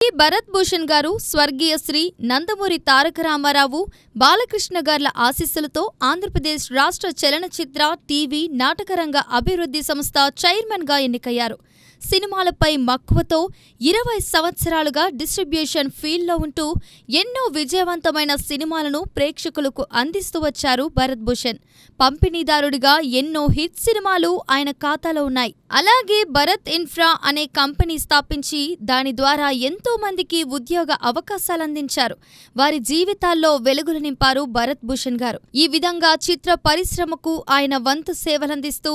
భరత్ భూషణ్ గారు స్వర్గీయ శ్రీ నందమూరి తారక రామారావు, బాలకృష్ణ గార్ల ఆశీస్సులతో ఆంధ్రప్రదేశ్ రాష్ట్ర చలనచిత్ర, టీవీ, నాటకరంగ అభివృద్ధి సంస్థ చైర్మన్ గా ఎన్నికయ్యారు. సినిమాలపై మక్కువతో 20 సంవత్సరాలుగా డిస్ట్రిబ్యూషన్ ఫీల్డ్లో ఉంటూ ఎన్నో విజయవంతమైన సినిమాలను ప్రేక్షకులకు అందిస్తూ వచ్చారు భరత్ భూషణ్. పంపిణీదారుడిగా ఎన్నో హిట్ సినిమాలు ఆయన ఖాతాలో ఉన్నాయి. అలాగే భరత్ ఇన్ఫ్రా అనే కంపెనీ స్థాపించి దాని ద్వారా ఎంతో మందికి ఉద్యోగ అవకాశాలందించారు. వారి జీవితాల్లో వెలుగులు నింపారు భరత్ భూషణ్ గారు. ఈ విధంగా చిత్ర పరిశ్రమకు ఆయన వంతు సేవలందిస్తూ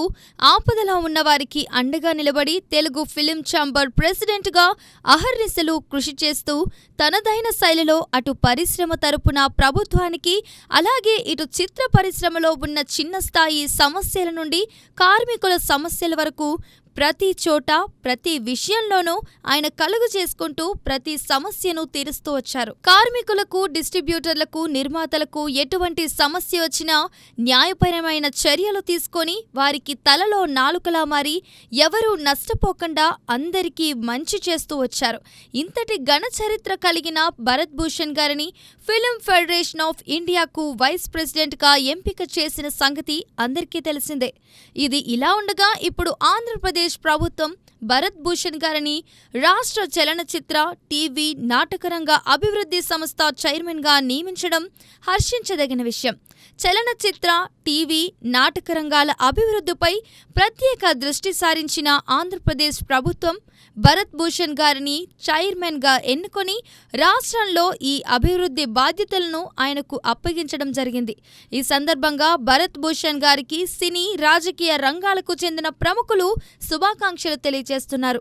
ఆపదలో ఉన్న వారికి అండగా నిలబడి తెలుగు ఫిలిం ఛాంబర్ ప్రెసిడెంట్ గా అహర్నిశలు కృషి చేస్తూ తనదైన శైలిలో అటు పరిశ్రమ తరపున ప్రభుత్వానికి, అలాగే ఇటు చిత్ర పరిశ్రమలో ఉన్న చిన్న స్థాయి సమస్యల నుండి కార్మికుల సమస్యల వరకు ప్రతి చోట, ప్రతి విషయంలోనూ ఆయన కలుగు చేసుకుంటూ ప్రతి సమస్యను తీరుస్తూ వచ్చారు. కార్మికులకు, డిస్ట్రిబ్యూటర్లకు, నిర్మాతలకు ఎటువంటి సమస్య వచ్చినా న్యాయపరమైన చర్యలు తీసుకొని వారికి తలలో నాలుకలా మారి ఎవరూ నష్టపోకుండా అందరికీ మంచి చేస్తూ వచ్చారు. ఇంతటి ఘన చరిత్ర కలిగిన భరత్ భూషణ్ గారిని ఫిల్మ్ ఫెడరేషన్ ఆఫ్ ఇండియాకు వైస్ ప్రెసిడెంట్ గా ఎంపిక చేసిన సంగతి అందరికీ తెలిసిందే. ఇది ఇలా ఉండగా ఇప్పుడు ఆంధ్రప్రదేశ్ ప్రభుత్వం భరత్ భూషణ్ గారిని రాష్ట్ర చలనచిత్ర, టీవీ, నాటకరంగ అభివృద్ధి సంస్థ చైర్మన్ గా నియమించడం హర్షించదగిన విషయం. చలనచిత్ర, టీవీ, నాటకరంగాల అభివృద్ధిపై ప్రత్యేక దృష్టి సారించిన ఆంధ్రప్రదేశ్ ప్రభుత్వం భరత్ భూషణ్ గారిని చైర్మన్ గా ఎన్నుకొని రాష్ట్రంలో ఈ అభివృద్ధి బాధ్యతలను ఆయనకు అప్పగించడం జరిగింది. ఈ సందర్భంగా భరత్ భూషణ్ గారికి సినీ, రాజకీయ రంగాలకు చెందిన ప్రముఖులు శుభాకాంక్షలు తెలియజేస్తున్నారు.